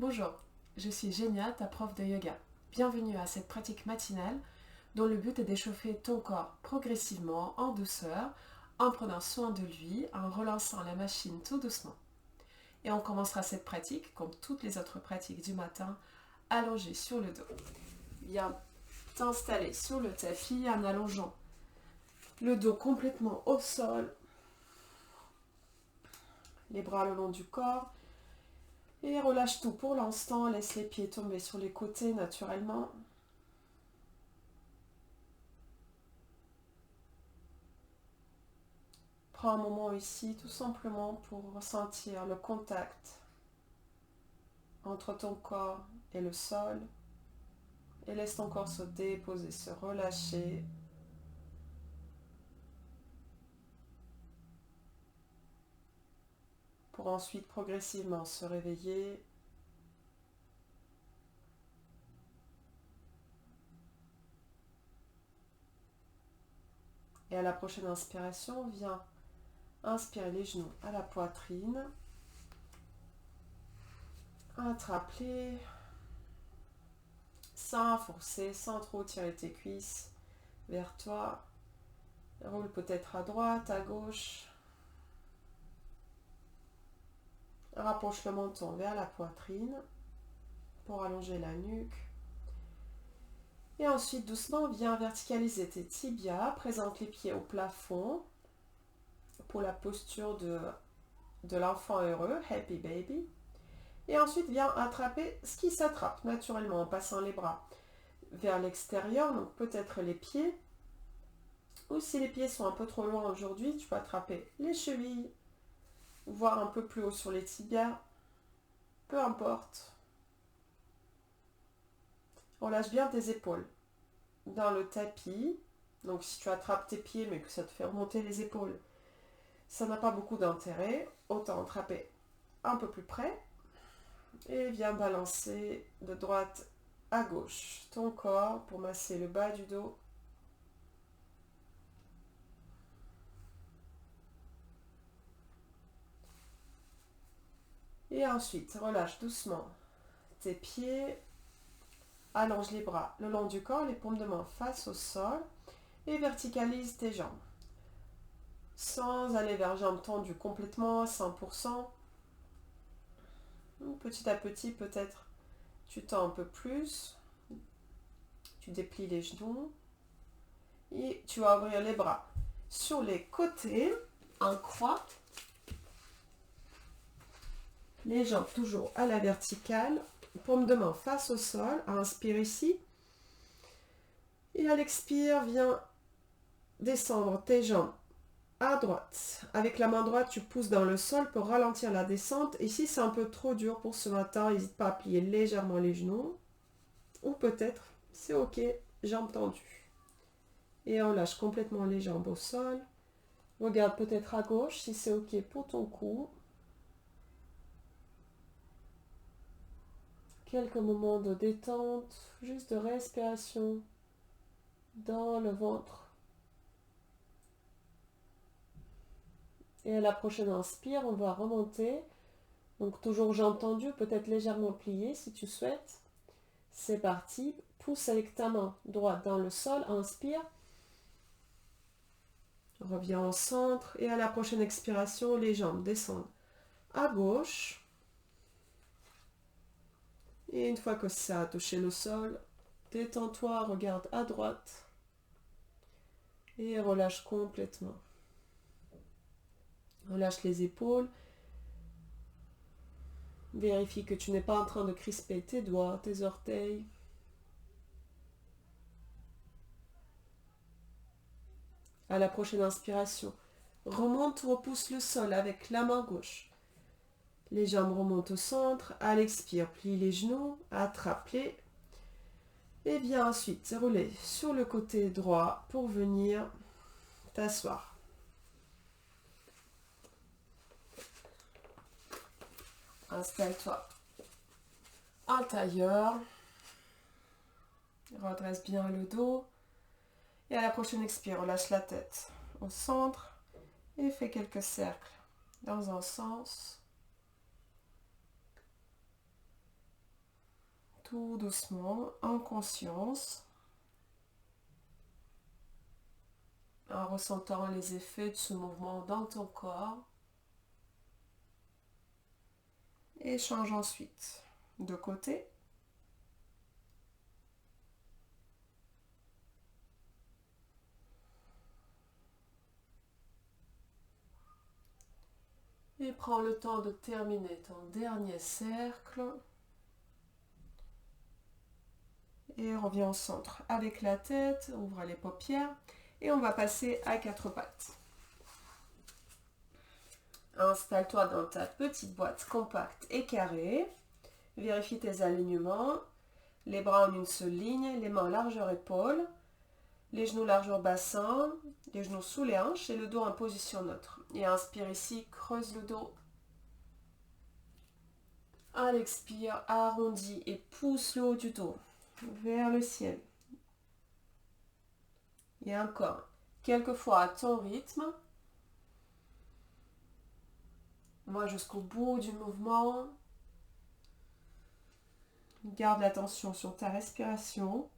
Bonjour, je suis Genia, ta prof de yoga. Bienvenue à cette pratique matinale dont le but est d'échauffer ton corps progressivement, en douceur, en prenant soin de lui, en relançant la machine tout doucement. Et on commencera cette pratique, comme toutes les autres pratiques du matin, allongé sur le dos. Viens t'installer sur le tapis en allongeant le dos complètement au sol, les bras le long du corps. Et relâche tout pour l'instant, laisse les pieds tomber sur les côtés naturellement. Prends un moment ici tout simplement pour ressentir le contact entre ton corps et le sol. Et laisse ton corps se déposer, se relâcher. Pour ensuite progressivement se réveiller. Et à la prochaine inspiration, viens inspirer les genoux à la poitrine. Attrape-les. Sans forcer, sans trop tirer tes cuisses vers toi. Roule peut-être à droite, à gauche. Rapproche le menton vers la poitrine pour allonger la nuque. Et ensuite, doucement, viens verticaliser tes tibias. Présente les pieds au plafond pour la posture de l'enfant heureux, Happy Baby. Et ensuite, viens attraper ce qui s'attrape naturellement en passant les bras vers l'extérieur, donc peut-être les pieds. Ou si les pieds sont un peu trop loin aujourd'hui, tu peux attraper les chevilles, voire un peu plus haut sur les tibias. Peu importe. Relâche bien tes épaules dans le tapis. Donc si tu attrapes tes pieds mais que ça te fait remonter les épaules, ça n'a pas beaucoup d'intérêt. Autant attraper un peu plus près. Et viens balancer de droite à gauche ton corps pour masser le bas du dos. Et ensuite, relâche doucement tes pieds. Allonge les bras le long du corps, les paumes de main face au sol. Et verticalise tes jambes. Sans aller vers jambes tendues complètement à 100%. Petit à petit, peut-être, tu tends un peu plus. Tu déplies les genoux. Et tu vas ouvrir les bras sur les côtés, en croix. Les jambes toujours à la verticale. Paume de main face au sol. Inspire ici. Et à l'expire, viens descendre tes jambes à droite. Avec la main droite, tu pousses dans le sol pour ralentir la descente. Ici, c'est un peu trop dur pour ce matin. N'hésite pas à plier légèrement les genoux. Ou peut-être, c'est ok, jambes tendues. Et on lâche complètement les jambes au sol. Regarde peut-être à gauche si c'est ok pour ton cou. Quelques moments de détente, juste de respiration dans le ventre. Et à la prochaine inspire, on va remonter. Donc toujours jambes tendues, peut-être légèrement pliées si tu souhaites. C'est parti. Pousse avec ta main droite dans le sol. Inspire. Reviens au centre. Et à la prochaine expiration, les jambes descendent à gauche. Et une fois que ça a touché le sol, détends-toi, regarde à droite. Et relâche complètement. Relâche les épaules. Vérifie que tu n'es pas en train de crisper tes doigts, tes orteils. À la prochaine inspiration, remonte, repousse le sol avec la main gauche. Les jambes remontent au centre. À l'expire, plie les genoux, attrape-les. Et viens ensuite rouler sur le côté droit pour venir t'asseoir. Installe-toi en tailleur. Redresse bien le dos. Et à la prochaine expire, relâche la tête au centre et fais quelques cercles dans un sens. tout doucement, en conscience, en ressentant les effets de ce mouvement dans ton corps. Et change ensuite de côté. Et prends le temps de terminer ton dernier cercle. Et reviens au centre avec la tête, ouvre les paupières. Et on va passer à quatre pattes. Installe-toi dans ta petite boîte compacte et carrée. Vérifie tes alignements. Les bras en une seule ligne, les mains largeur épaule, les genoux largeur bassin, les genoux sous les hanches et le dos en position neutre. Et inspire ici, creuse le dos. À l'expire, arrondis et pousse le haut du dos vers le ciel. Et encore, quelquefois à ton rythme. Moi jusqu'au bout du mouvement. Garde l'attention sur ta respiration.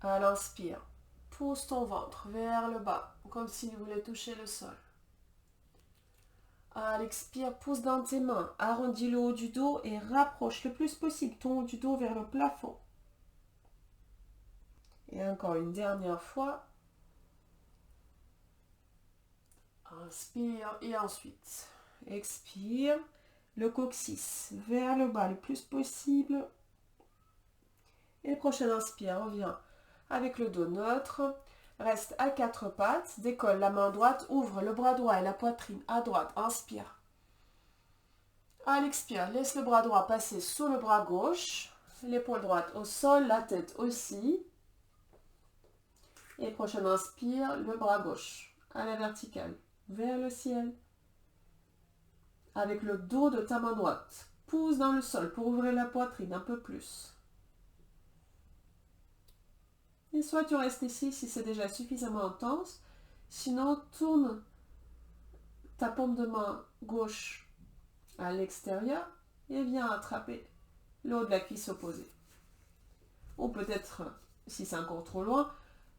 À l'inspire, pousse ton ventre vers le bas, comme s'il voulait toucher le sol. À l'expire, pousse dans tes mains, arrondis le haut du dos et rapproche le plus possible ton haut du dos vers le plafond. Et encore une dernière fois. Inspire et ensuite, expire. Le coccyx vers le bas le plus possible. Et prochaine inspire, reviens avec le dos neutre. Reste à quatre pattes. Décolle la main droite, ouvre le bras droit et la poitrine à droite. Inspire. À l'expire, laisse le bras droit passer sous le bras gauche. L'épaule droite au sol, la tête aussi. Et prochaine inspire, le bras gauche à la verticale, vers le ciel. Avec le dos de ta main droite, pousse dans le sol pour ouvrir la poitrine un peu plus. Et soit tu restes ici si c'est déjà suffisamment intense, sinon tourne ta paume de main gauche à l'extérieur et viens attraper le haut de la cuisse opposée. Ou peut-être, si c'est encore trop loin,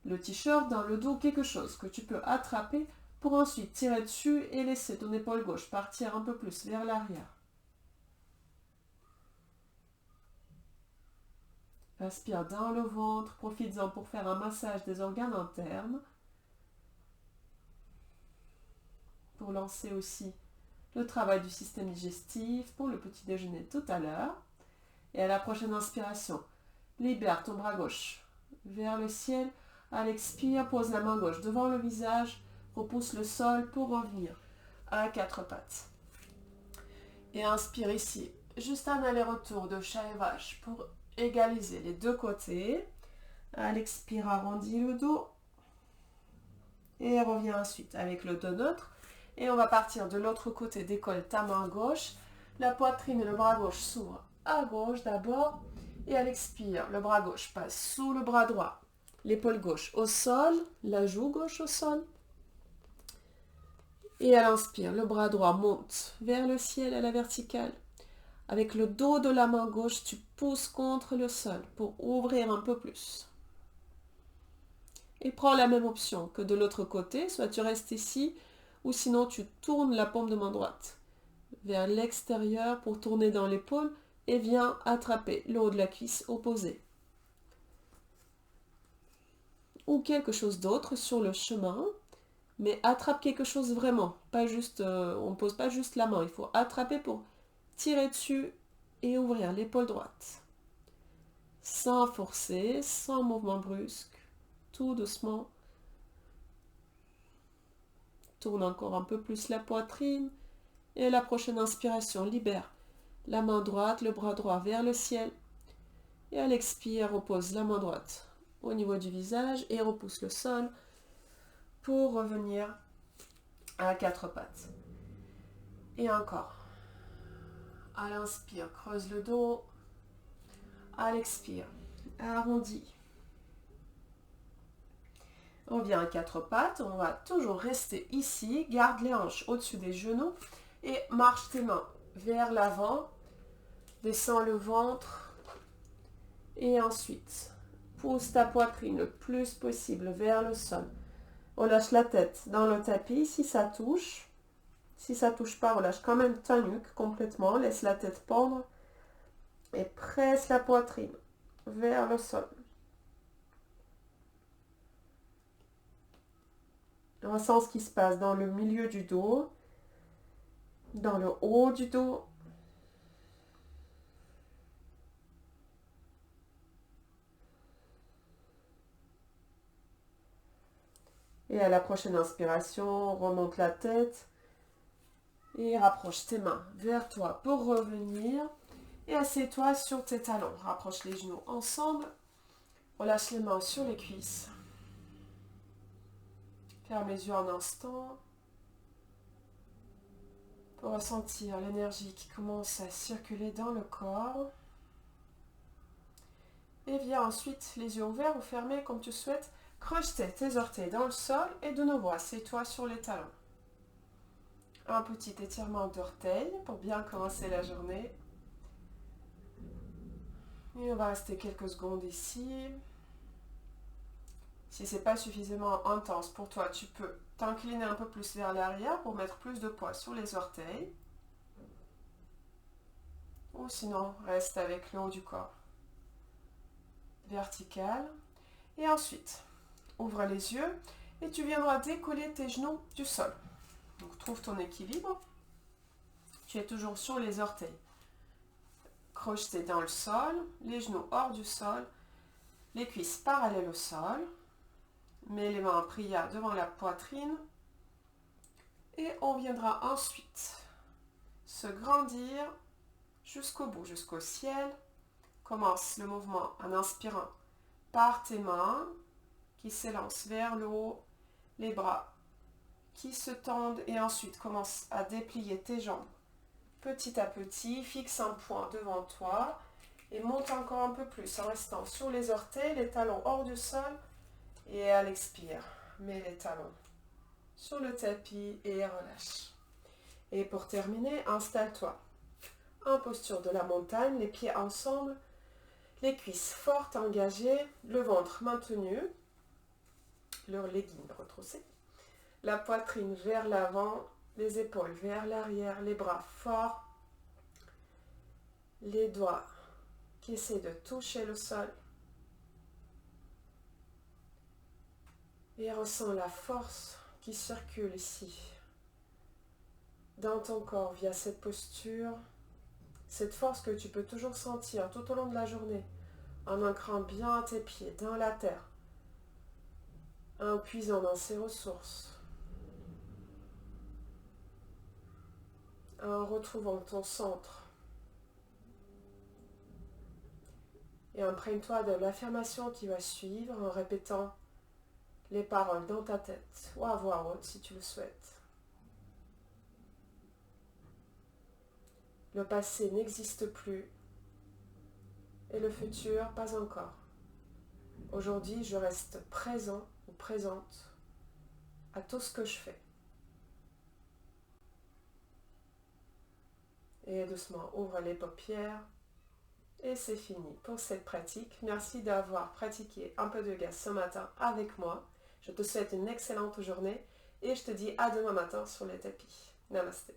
le t-shirt dans le dos, quelque chose que tu peux attraper pour ensuite tirer dessus et laisser ton épaule gauche partir un peu plus vers l'arrière. Inspire dans le ventre, profites-en pour faire un massage des organes internes. Pour lancer aussi le travail du système digestif pour le petit déjeuner tout à l'heure. Et à la prochaine inspiration, libère ton bras gauche vers le ciel. À l'expire, pose la main gauche devant le visage, repousse le sol pour revenir à quatre pattes. Et inspire ici, juste un aller-retour de chat et vache pour égaliser les deux côtés. À l'expire, arrondis le dos. Et reviens ensuite avec le dos neutre. Et on va partir de l'autre côté, décolle ta main gauche. La poitrine et le bras gauche s'ouvrent à gauche d'abord. Et à l'expire, le bras gauche passe sous le bras droit. L'épaule gauche au sol, la joue gauche au sol. Et à l'inspire, le bras droit monte vers le ciel à la verticale. Avec le dos de la main gauche, tu pousses contre le sol pour ouvrir un peu plus. Et prends la même option que de l'autre côté, soit tu restes ici, ou sinon tu tournes la paume de main droite vers l'extérieur pour tourner dans l'épaule et viens attraper le haut de la cuisse opposé. Ou quelque chose d'autre sur le chemin, mais attrape quelque chose vraiment, pas juste, on ne pose pas juste la main, il faut attraper pour tirer dessus et ouvrir l'épaule droite. Sans forcer, sans mouvement brusque, tout doucement. Tourne encore un peu plus la poitrine et à la prochaine inspiration, libère la main droite, le bras droit vers le ciel et à l'expire, repose la main droite au niveau du visage et repousse le sol pour revenir à quatre pattes. Et encore. À l'inspire, creuse le dos. À l'expire, arrondis. On vient à quatre pattes. On va toujours rester ici. Garde les hanches au-dessus des genoux et marche tes mains vers l'avant Descends le ventre et ensuite pousse ta poitrine le plus possible vers le sol. Relâche la tête dans le tapis si ça touche. Si ça ne touche pas, relâche quand même ta nuque complètement. Laisse la tête pendre et presse la poitrine vers le sol. Ressens ce qui se passe dans le milieu du dos, dans le haut du dos. Et à la prochaine inspiration, remonte la tête et rapproche tes mains vers toi pour revenir. Et assieds-toi sur tes talons. Rapproche les genoux ensemble. Relâche les mains sur les cuisses. Ferme les yeux un instant pour ressentir l'énergie qui commence à circuler dans le corps. Et viens ensuite, les yeux ouverts ou fermés comme tu souhaites, crocheter tes orteils dans le sol et de nouveau assieds-toi sur les talons. Un petit étirement d'orteils pour bien commencer la journée. Et on va rester quelques secondes ici. Si ce n'est pas suffisamment intense pour toi, tu peux t'incliner un peu plus vers l'arrière pour mettre plus de poids sur les orteils. Ou sinon, reste avec le haut du corps vertical. Et ensuite, ouvre les yeux et tu viendras décoller tes genoux du sol. Donc, trouve ton équilibre. Tu es toujours sur les orteils. Crochetés dans le sol, les genoux hors du sol, les cuisses parallèles au sol. Mets les mains en prière devant la poitrine. Et on viendra ensuite se grandir jusqu'au bout, jusqu'au ciel. Commence le mouvement en inspirant par tes mains qui s'élancent vers le haut, les bras qui se tendent et ensuite commence à déplier tes jambes petit à petit. Fixe un point devant toi et monte encore un peu plus en restant sur les orteils, les talons hors du sol et à l'expire, mets les talons sur le tapis et relâche. Et pour terminer, installe-toi en posture de la montagne, les pieds ensemble, les cuisses fortes, engagées, le ventre maintenu, le legging retroussé, la poitrine vers l'avant, les épaules vers l'arrière, les bras forts, les doigts qui essaient de toucher le sol. Et ressens la force qui circule ici, dans ton corps via cette posture. Cette force que tu peux toujours sentir tout au long de la journée, en ancrant bien tes pieds dans la terre, en puisant dans ses ressources, en retrouvant ton centre. Et imprègne-toi de l'affirmation qui va suivre en répétant les paroles dans ta tête ou à voix haute si tu le souhaites. Le passé n'existe plus et le futur pas encore. Aujourd'hui, je reste présent ou présente à tout ce que je fais. Et doucement, ouvre les paupières. Et c'est fini pour cette pratique. Merci d'avoir pratiqué un peu de gaz ce matin avec moi. Je te souhaite une excellente journée et je te dis à demain matin sur le tapis. Namasté.